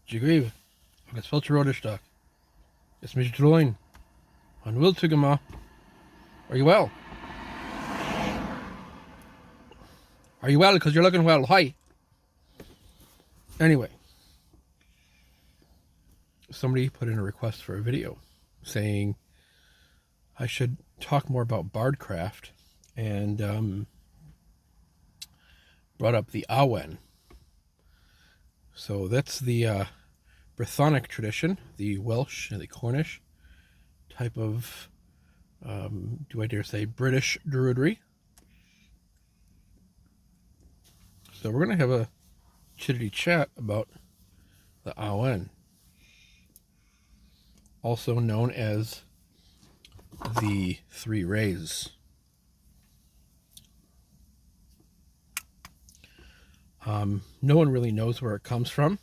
Jigreeve, agus filteróideach. Is mis droin. An bhfuil tu go má. Are you well? Are you well? Because you're looking well. Hi. Anyway, somebody put in a request for a video saying I should talk more about bardcraft and brought up the Awen. So that's the Brythonic tradition, the Welsh and the Cornish type of, do I dare say, British druidry. So we're going to have a chittity chat about the Awen, also known as the Three Rays. No one really knows where it comes from,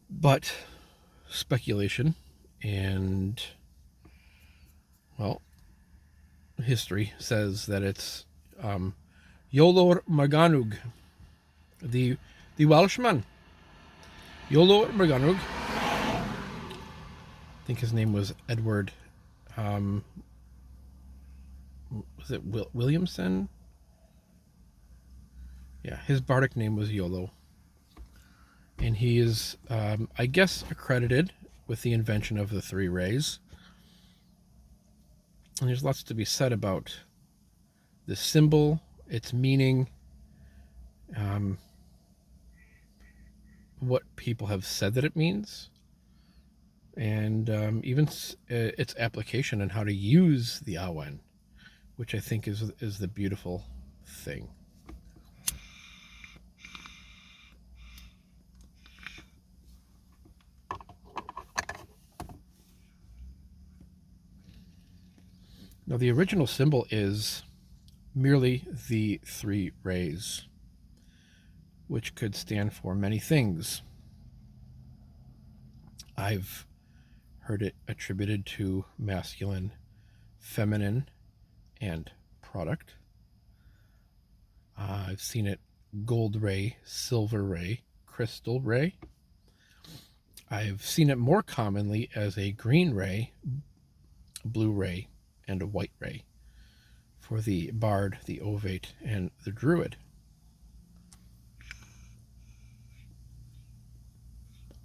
but speculation and, well, history says that it's Iolo Morgannwg, the Welshman. Iolo Morgannwg. I think his name was Edward. Was it Williamson? Yeah, his bardic name was Iolo. And he is, I guess, accredited with the invention of the Three Rays. And there's lots to be said about the symbol, its meaning, what people have said that it means, and even its application and how to use the Awen, which I think is the beautiful thing. Now, the original symbol is merely the three rays, which could stand for many things. I've heard it attributed to masculine, feminine, and product. I've seen it gold ray, silver ray, crystal ray. I've seen it more commonly as a green ray, blue ray, and a white ray for the bard, the ovate, and the druid.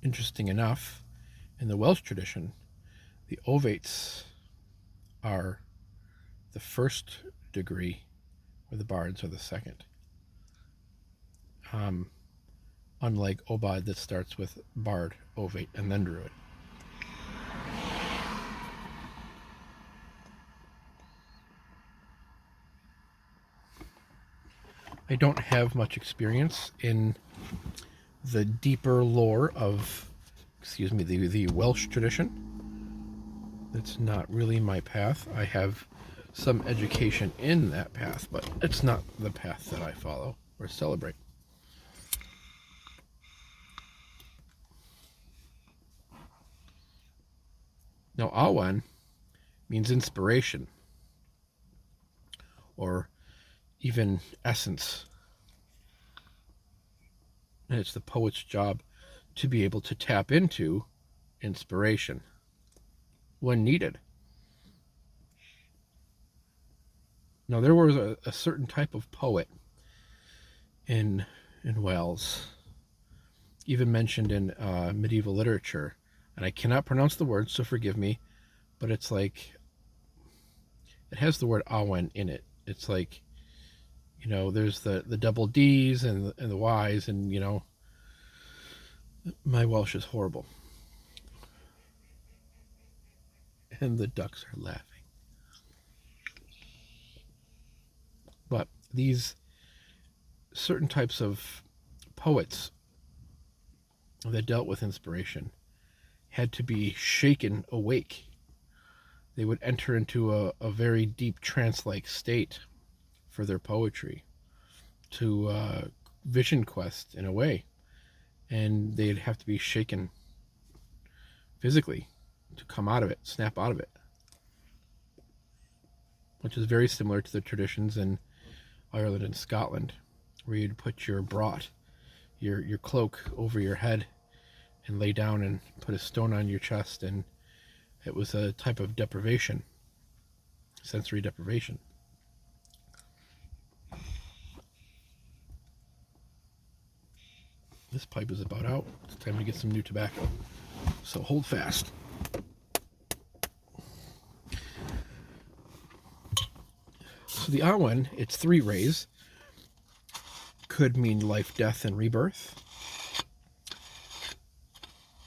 Interesting enough, in the Welsh tradition, the ovates are the first degree, where the bards are the second. Unlike Obad that starts with bard, ovate, and then druid. I don't have much experience in the deeper lore of, the Welsh tradition. It's not really my path. I have some education in that path, but it's not the path that I follow or celebrate. Now, Awen means inspiration, or even essence. And it's the poet's job to be able to tap into inspiration when needed. Now, there was a certain type of poet in Wales, even mentioned in medieval literature, and I cannot pronounce the word, so forgive me, but it's like, it has the word Awen in it. It's like, there's the double D's and the Y's, and, my Welsh is horrible. And the ducks are laughing. But these certain types of poets that dealt with inspiration had to be shaken awake. They would enter into a very deep trance-like state for their poetry, to vision quest in a way, and they'd have to be shaken physically to come out of it, snap out of it, which is very similar to the traditions in Ireland and Scotland, where you'd put your brought your cloak over your head and lay down and put a stone on your chest, and it was a type of deprivation, sensory deprivation. This pipe is about out. It's time to get some new tobacco. So hold fast. So the Awen, its 3 rays, could mean life, death, and rebirth.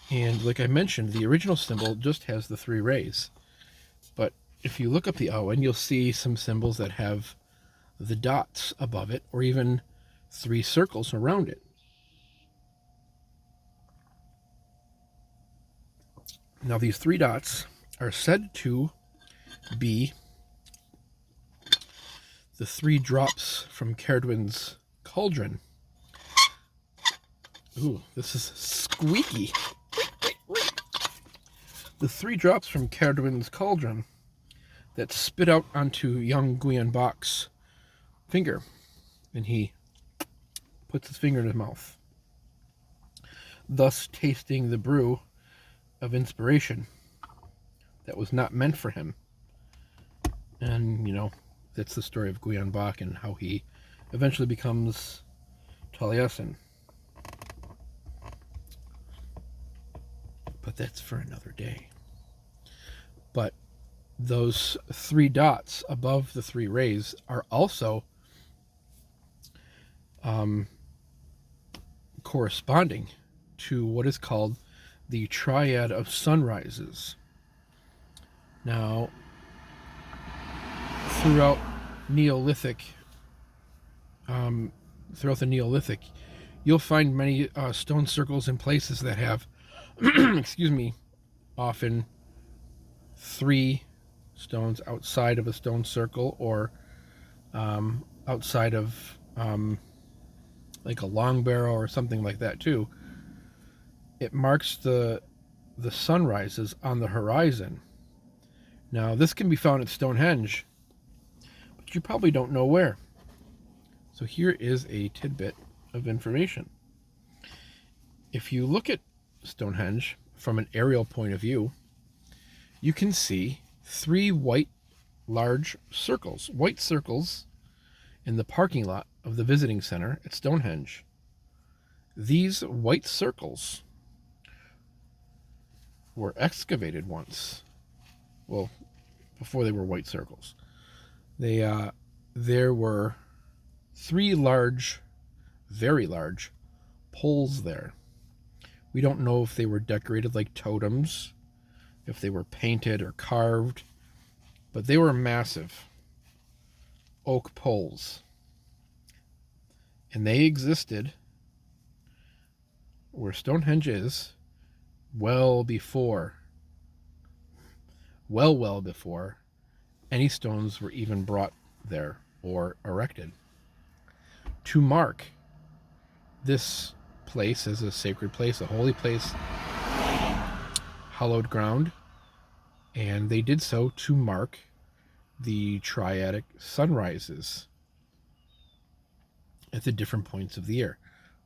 And like I mentioned, the original symbol just has the 3 rays. But if you look up the Awen, you'll see some symbols that have the dots above it, or even 3 circles around it. Now these 3 dots are said to be the 3 drops from Caradwin's cauldron. Ooh, this is squeaky. The 3 drops from Caradwin's cauldron that spit out onto young Gwion Bok's finger, and he puts his finger in his mouth, thus tasting the brew of inspiration that was not meant for him. And, you know, that's the story of Gwion Bok and how he eventually becomes Taliesin. But that's for another day. But those 3 dots above the 3 rays are also corresponding to what is called the triad of sunrises. Now, throughout the Neolithic, you'll find many stone circles in places that have, excuse me, often 3 stones outside of a stone circle, or outside of like a long barrow or something like that too. It marks the sunrises on the horizon. Now this can be found at Stonehenge, but you probably don't know where. So here is a tidbit of information. If you look at Stonehenge from an aerial point of view, you can see 3 white large circles, white circles, in the parking lot of the visiting center at Stonehenge. These white circles were excavated once. Well, before they were white circles. There were 3 large, very large poles there. We don't know if they were decorated like totems, if they were painted or carved, but they were massive oak poles. And they existed where Stonehenge is well before any stones were even brought there or erected. To mark this place as a sacred place, a holy place, hallowed ground, and they did so to mark the triadic sunrises at the different points of the year,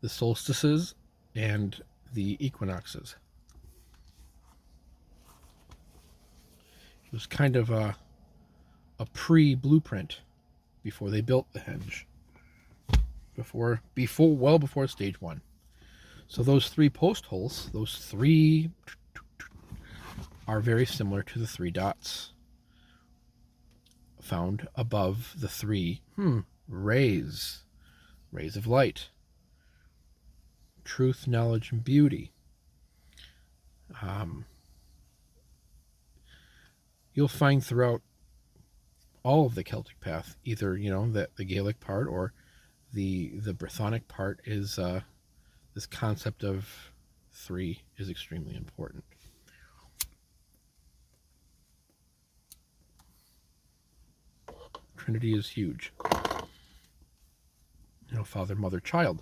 the solstices and the equinoxes. It was kind of a pre-blueprint before they built the henge, well before stage 1. So those 3 post holes, those 3 are very similar to the 3 dots found above the 3 rays of light, truth, knowledge, and beauty. You'll find throughout all of the Celtic path, either, you know, the Gaelic part or the Brythonic part, is this concept of 3 is extremely important. Trinity is huge. You know, Father, Mother, Child.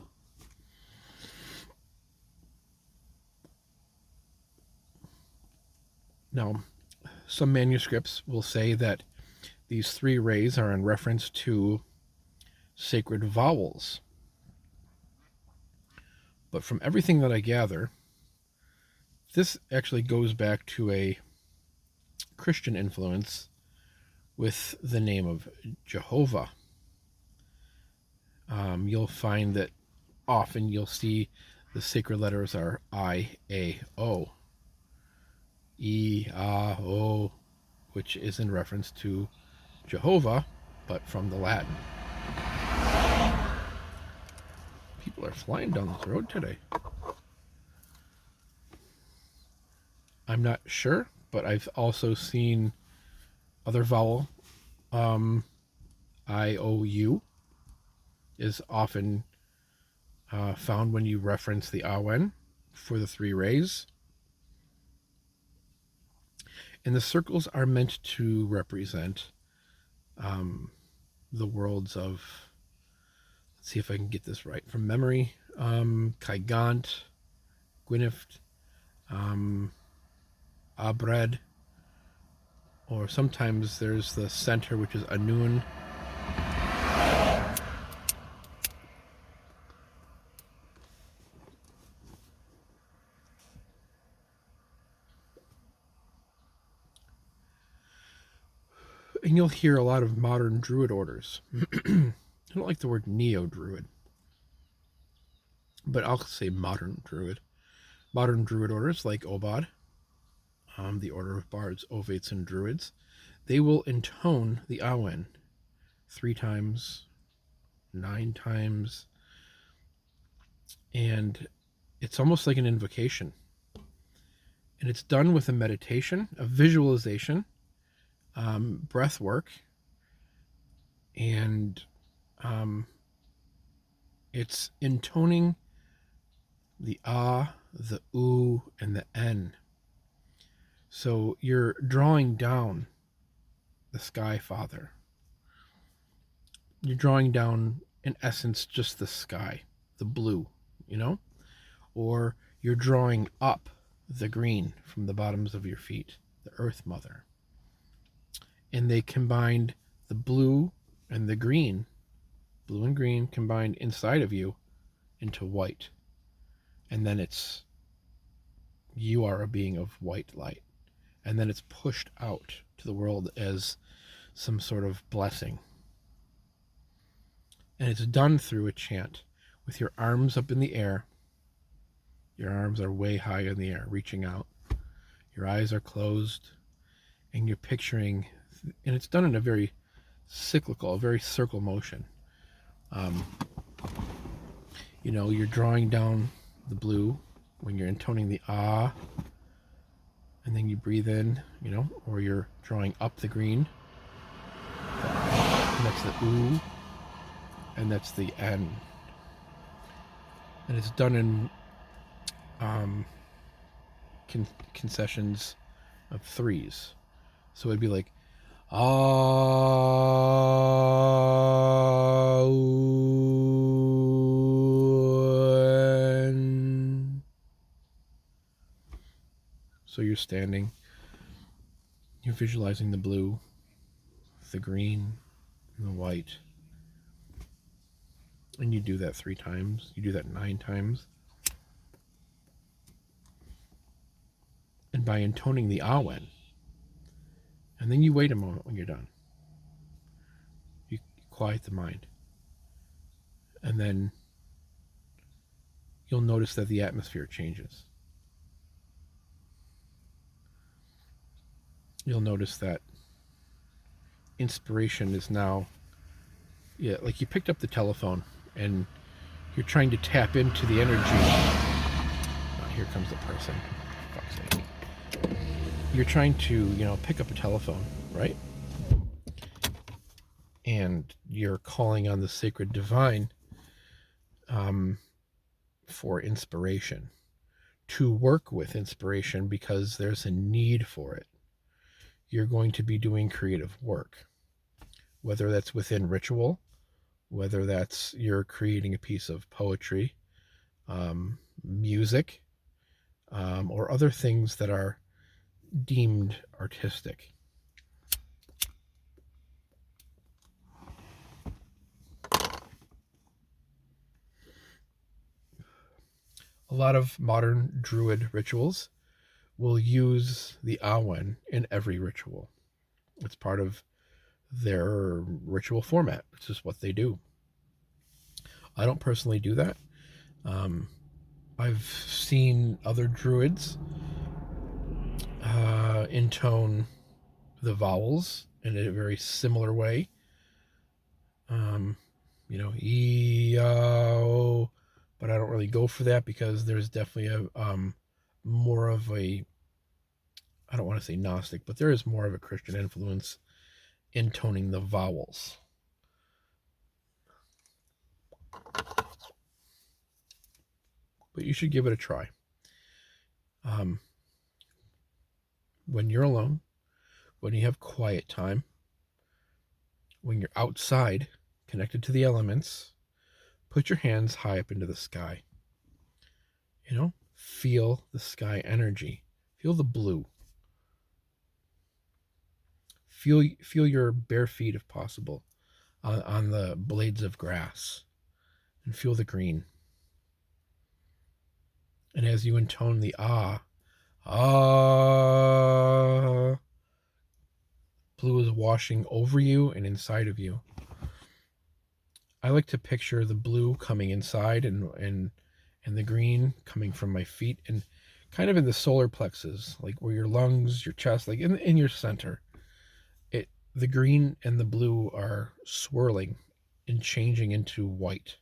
Now, some manuscripts will say that these 3 rays are in reference to sacred vowels. But from everything that I gather, this actually goes back to a Christian influence with the name of Jehovah. You'll find that often you'll see the sacred letters are I, A, O. E, A, O, which is in reference to Jehovah, but from the Latin. People are flying down this road today. I'm not sure, but I've also seen other vowel. I-O-U is often found when you reference the Awen for the three rays. And the circles are meant to represent the worlds of, let's see if I can get this right from memory, Kaigant, Gwyneft, Abred, or sometimes there's the center, which is Anun. And you'll hear a lot of modern druid orders. I don't like the word neo-druid, but I'll say modern druid. Modern druid orders like Obad, the Order of Bards, Ovates, and Druids, they will intone the Awen 3 times, 9 times, and it's almost like an invocation. And it's done with a meditation, a visualization, breath work, and it's intoning the ah, the oo, and the n. So you're drawing down the Sky Father. You're drawing down, in essence, just the sky, the blue, you know? Or you're drawing up the green from the bottoms of your feet, the Earth Mother. And they combined the blue and the green, blue and green combined inside of you into white. And then you are a being of white light. And then it's pushed out to the world as some sort of blessing. And it's done through a chant with your arms up in the air. Your arms are way high in the air, reaching out. Your eyes are closed, and you're picturing, and it's done in a very cyclical, very circle motion. You're drawing down the blue when you're intoning the ah, and then you breathe in, or you're drawing up the green. And that's the ooh, and that's the n. And it's done in concessions of 3s. So it'd be like ah, so you're standing, you're visualizing the blue, the green, and the white, and you do that 3 times. You do that 9 times. And by intoning the Awen, and then you wait a moment when you're done. You quiet the mind. And then you'll notice that the atmosphere changes. You'll notice that inspiration is now, like you picked up the telephone and you're trying to tap into the energy. Oh, here comes the person. For fuck's sake. You're trying to, pick up a telephone, right? And you're calling on the sacred divine for inspiration, to work with inspiration because there's a need for it. You're going to be doing creative work, whether that's within ritual, whether that's you're creating a piece of poetry, music, or other things that are deemed artistic. lot of modern druid rituals will use the Awen in every ritual. It's part of their ritual format. It's just what they do. I don't personally do that. I've seen other druids intone the vowels in a very similar way. E-O, but I don't really go for that because there's definitely a more of a, I don't want to say Gnostic, but there is more of a Christian influence intoning the vowels. But you should give it a try. When you're alone, when you have quiet time, when you're outside, connected to the elements, put your hands high up into the sky. Feel the sky energy. Feel the blue. Feel your bare feet, if possible, on the blades of grass, and feel the green. And as you intone the ah, blue is washing over you and inside of you. I like to picture the blue coming inside and the green coming from my feet and kind of in the solar plexus, like where your lungs, your chest, like in your center. The green and the blue are swirling and changing into white.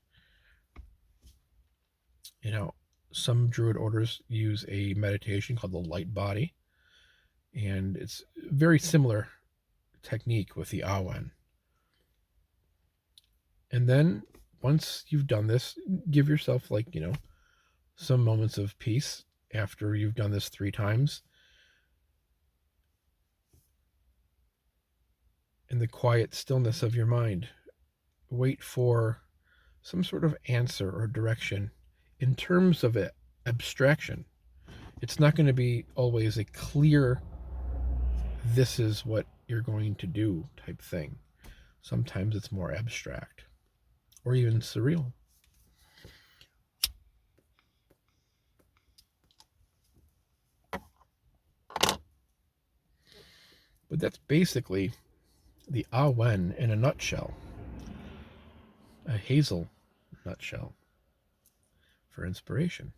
Some druid orders use a meditation called the light body, and it's very similar technique with the Awen. And then once you've done this, give yourself some moments of peace after you've done this 3 times. In the quiet stillness of your mind, wait for some sort of answer or direction in terms of abstraction. It's not going to be always a clear, this is what you're going to do type thing. Sometimes it's more abstract or even surreal. But that's basically the Awen in a nutshell. A hazel nutshell for inspiration.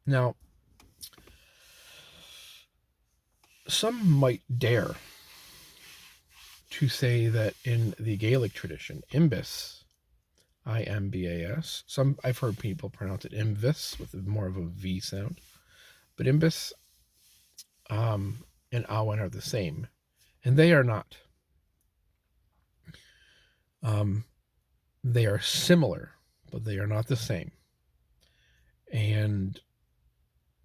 Now, some might dare to say that in the Gaelic tradition, Imbis, I-M-B-A-S, I've heard people pronounce it Imvis with more of a V sound, but Imbis and Awen are the same, and they are not. They are similar, but they are not the same. And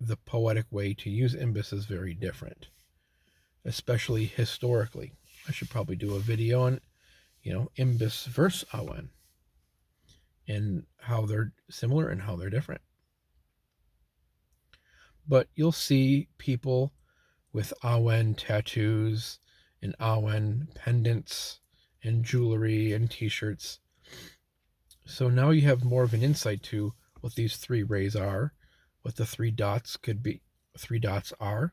the poetic way to use Imbis is very different, especially historically. I should probably do a video on, Imbis versus Awen and how they're similar and how they're different. But you'll see people with Awen tattoos and Awen pendants and jewelry and t-shirts. So now you have more of an insight to what these 3 rays are, what the 3 dots are.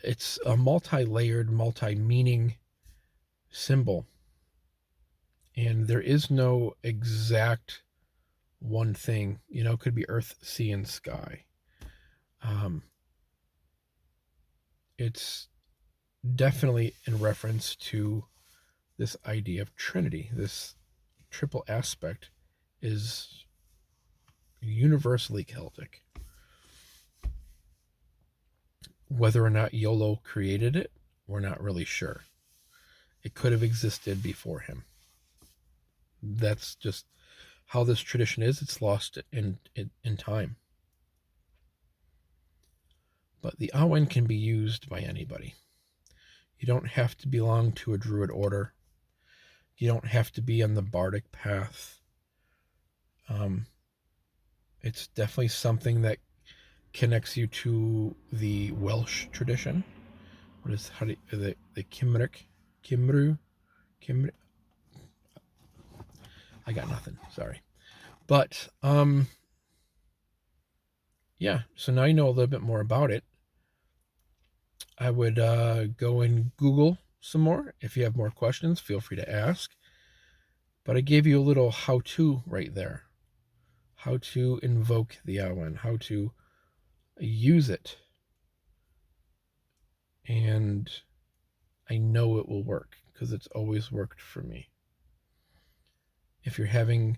It's a multi-layered, multi-meaning symbol. And there is no exact one thing. It could be earth, sea, and sky. It's definitely in reference to this idea of Trinity. This triple aspect is universally Celtic. Whether or not Iolo created it, we're not really sure. It could have existed before him. That's just how this tradition is. It's lost in time. But the Awen can be used by anybody. You don't have to belong to a druid order. You don't have to be on the bardic path. It's definitely something that connects you to the Welsh tradition. The Cymru? I got nothing, sorry. But yeah, so now you know a little bit more about it. I would go and Google some more. If you have more questions, feel free to ask. But I gave you a little how-to right there. How to invoke the Awen, how to use it. And I know it will work because it's always worked for me. If you're having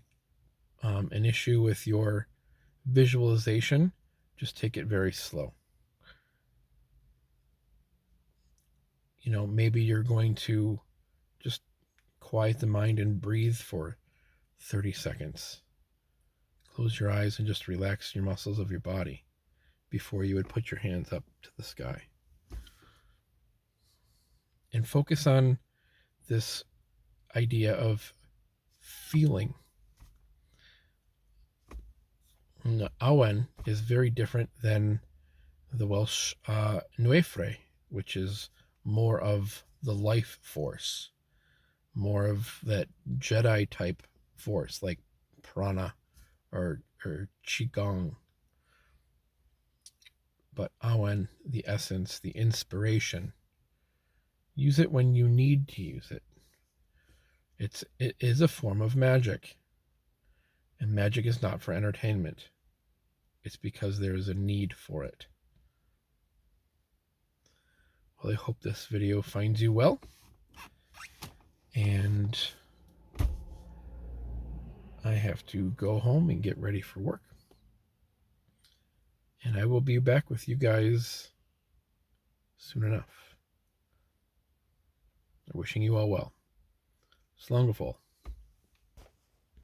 an issue with your visualization, just take it very slow. You know, maybe you're going to just quiet the mind and breathe for 30 seconds. Close your eyes and just relax your muscles of your body before you would put your hands up to the sky. And focus on this idea of feeling. Awen is very different than the Welsh Nuefre, which is more of the life force, more of that Jedi type force, like prana or qigong. But Awen, the essence, the inspiration, use it when you need to use it. It is a form of magic, and magic is not for entertainment. It's because there is a need for it. Well, I hope this video finds you well, and I have to go home and get ready for work. And I will be back with you guys soon enough. Wishing you all well. Slangeful.